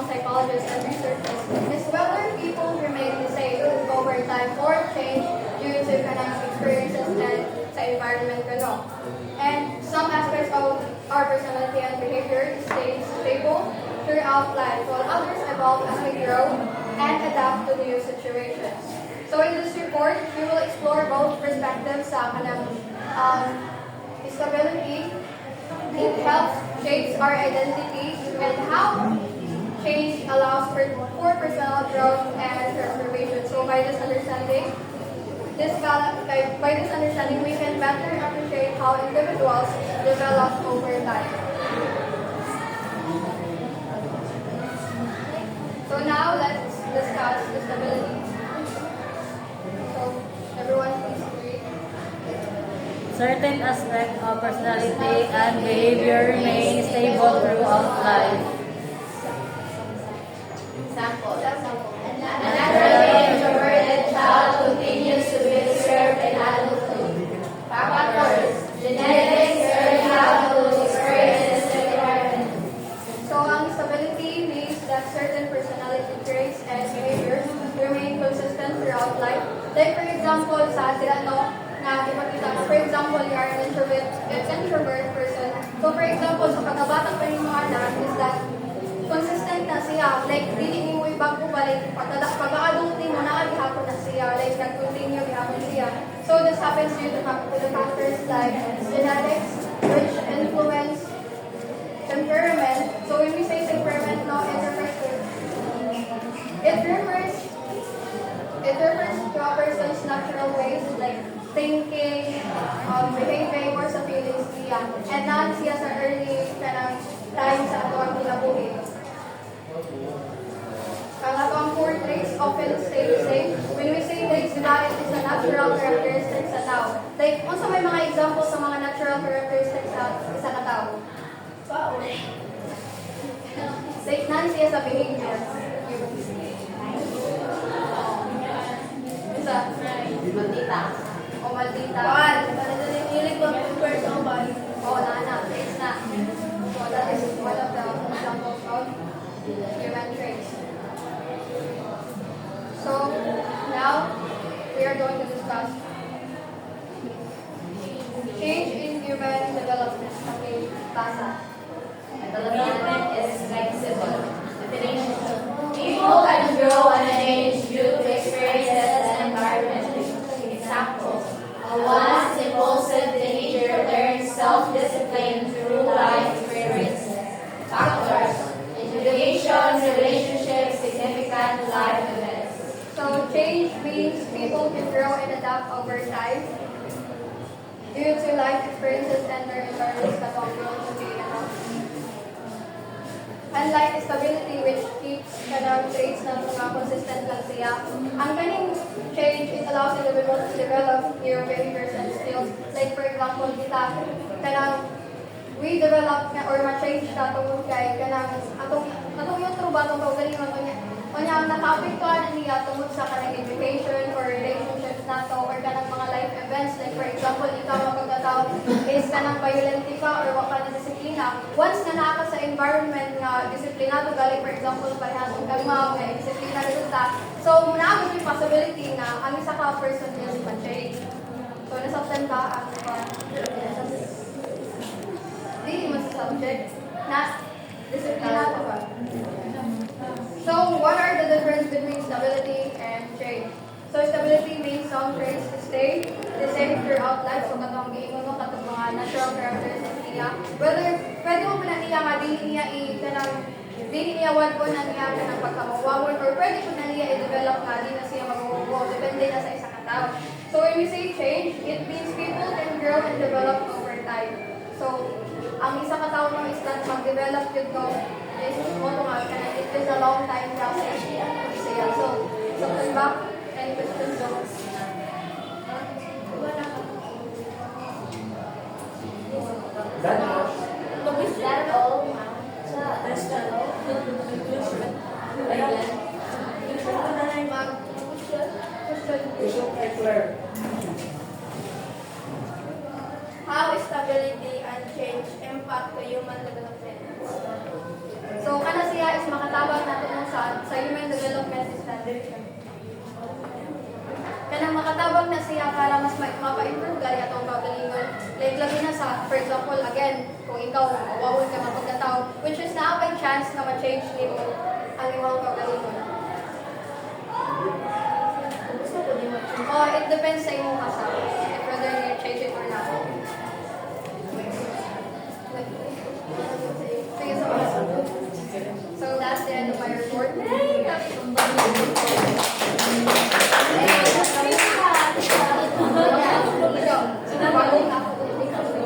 among psychologists and researchers is whether people remain the same over time or change due to economic experiences and sa environment gano. And some aspects of our personality and behavior stay stable throughout life, while others evolve as we grow and adapt to new situations. So in this report, we will explore both perspectives sa kanang stability, it helps shapes our identity, and how change allows for personal growth and transformation. So by this understanding, we can better appreciate how individuals develop over time. So now let's discuss the stability. So everyone please read. Certain aspects of personality and behavior remain stable throughout life. Example. A naturally introverted child continues to be observed in adulthood. Factors. Genetics, early childhood experiences, and environment. So ang stability means that certain personality traits and behaviors remain consistent throughout life. Like for example, sa sila na ipakita ko, for example, you are an introvert person. So for example, sa pagkabatang pa rin mga anak is that consistent na siya. Like, hindi mo ibang balik. Pag-adulting mo, naagihapon na siya. Like, nag-continue gihapon siya. So this happens due to the factors like genetics, which influence temperament. So when we say temperament, no, it refers to a person's natural ways, like thinking, behaving, or sa feelings niya. And not siya sa early time sa ato ang kinabuhi. Ang ato ang core traits often stay the same. When we say traits, diba, it is a natural characteristics sa tao. Like, unsa may mga examples sa mga natural characteristics sa isa ka tao? Like, none siya sa behavior. Isa? Maldita. O maldita. Hilig mag-compare sa body. O, nana. Traits na. So, that is one of the examples of human traits. So, now, we are going to discuss change in human development. Okay, basa. Development is flexible. Definition. People can grow and change due to experiences and environment. Example. A once impulsive teenager learns self-discipline through life experiences. Factors. Education, relationships, significant life events. So, change means people can grow and adapt over time due to life experiences and their environments katong unlike stability, which keeps traits na mga consistent lang siya. Ang kaning change, it allows individuals to develop new behaviors and skills. Like for example, we develop or ma-change na tungkol kay atong yung truba, atong kaugaling mo niya. O niya, naka-apektuhan niya tungkol sa kanang education or relationships na to or kanang mga life events. Like for example, ikaw ang pagkatao is kanang violent ka or waka na disiplina. Once na naa ka sa environment nga disiplinado, galing for example, parehas ang kalmaw, nga disiplina resulta. So, muna yung possibility na ang isa ka person is ma-change. So, nasabtan ka ang hindi mo sa subject na disiplinado ka. So, what are the difference between stability and change? So, stability means some traits stay the same throughout life. So, katong giingon mo, katong mga natural characteristics niya. Whether, pwede mo pa na niya nga, dili niya one po na niya kanang pagkamawawon, or pwede po na niya i-develop nga, di na siya mag-uwo. Depende na sa isa katao. So, when we say change, it means people can grow and develop over time. So, ang isa katao mo is that mag-develop yun ko is mo nga, it is a long time process siya. So, back and questions those. Is that all? How stability and change impact to human development? So, kana siya is makatawag na Kanang makatabang na siya para mas mapa-improve gaya atong kaugalingon. Like lagi na sa, for example, again, kung ikaw mawawal ka mapagkatao, which is na may chance na ma-change nimo ang imong kaugalingon. Oh, it depends sa imong asawa if whether you change it or not. Sige, so that's the end of my report.